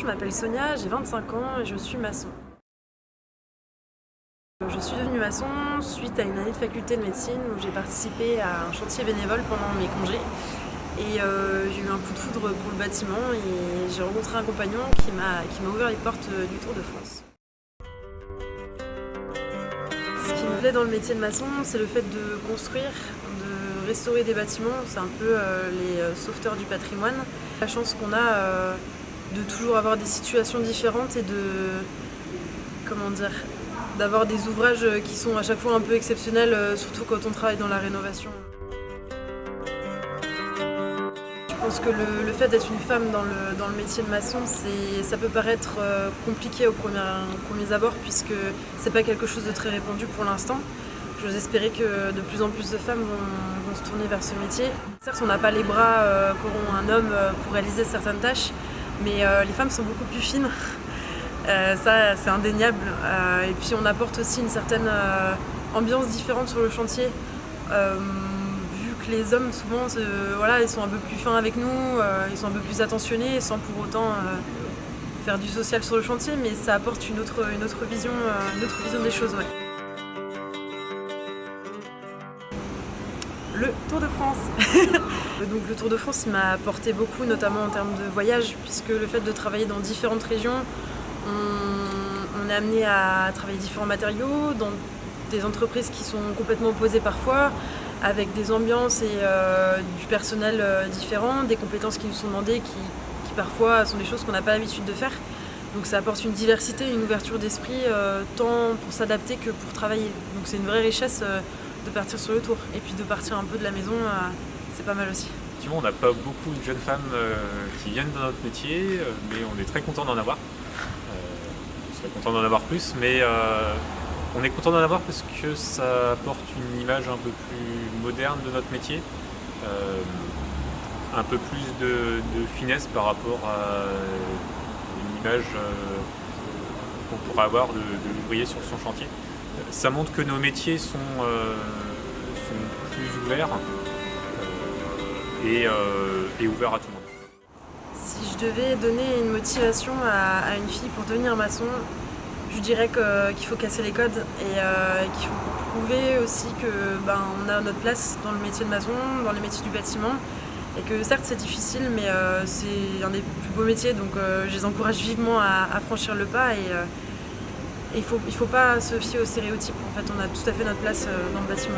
je m'appelle Sonia, j'ai 25 ans et je suis maçon. Je suis devenue maçon suite à une année de faculté de médecine où j'ai participé à un chantier bénévole pendant mes congés. Et j'ai eu un coup de foudre pour le bâtiment et j'ai rencontré un compagnon qui m'a ouvert les portes du Tour de France. Ce qui me plaît dans le métier de maçon, c'est le fait de construire, de restaurer des bâtiments. C'est un peu les sauveteurs du patrimoine. La chance qu'on a de toujours avoir des situations différentes et d'avoir des ouvrages qui sont à chaque fois un peu exceptionnels, surtout quand on travaille dans la rénovation. Je pense que le fait d'être une femme dans le métier de maçon, ça peut paraître compliqué aux premiers abords puisque c'est pas quelque chose de très répandu pour l'instant. J'ose espérer que de plus en plus de femmes vont se tourner vers ce métier. Certes, on n'a pas les bras qu'auront un homme pour réaliser certaines tâches, mais les femmes sont beaucoup plus fines. Ça, c'est indéniable. Et puis on apporte aussi une certaine ambiance différente sur le chantier. Vu que les hommes, souvent, ils sont un peu plus fins avec nous, ils sont un peu plus attentionnés sans pour autant faire du social sur le chantier, mais ça apporte une autre vision des choses. Ouais. Le Tour de France. Donc le Tour de France, il m'a apporté beaucoup, notamment en termes de voyage, puisque le fait de travailler dans différentes régions, on est amené à travailler différents matériaux, dans des entreprises qui sont complètement opposées parfois, avec des ambiances et du personnel différent, des compétences qui nous sont demandées, qui parfois sont des choses qu'on n'a pas l'habitude de faire. Donc ça apporte une diversité, une ouverture d'esprit, tant pour s'adapter que pour travailler. Donc c'est une vraie richesse de partir sur le tour. Et puis de partir un peu de la maison, c'est pas mal aussi. Effectivement, on n'a pas beaucoup de jeunes femmes qui viennent dans notre métier, mais on est très content d'en avoir. On serait content d'en avoir plus, mais on est content d'en avoir parce que ça apporte une image un peu plus moderne de notre métier, un peu plus de finesse par rapport à une image qu'on pourrait avoir de l'ouvrier sur son chantier. Ça montre que nos métiers sont plus ouverts et ouverts à tout le monde. Si je devais donner une motivation à une fille pour devenir maçon, je dirais qu'il faut casser les codes et qu'il faut prouver aussi qu'on a notre place dans le métier de maçon, dans les métiers du bâtiment. Et que certes c'est difficile, mais c'est un des plus beaux métiers, donc je les encourage vivement à franchir le pas. Et il faut pas se fier aux stéréotypes. En fait, on a tout à fait notre place dans le bâtiment.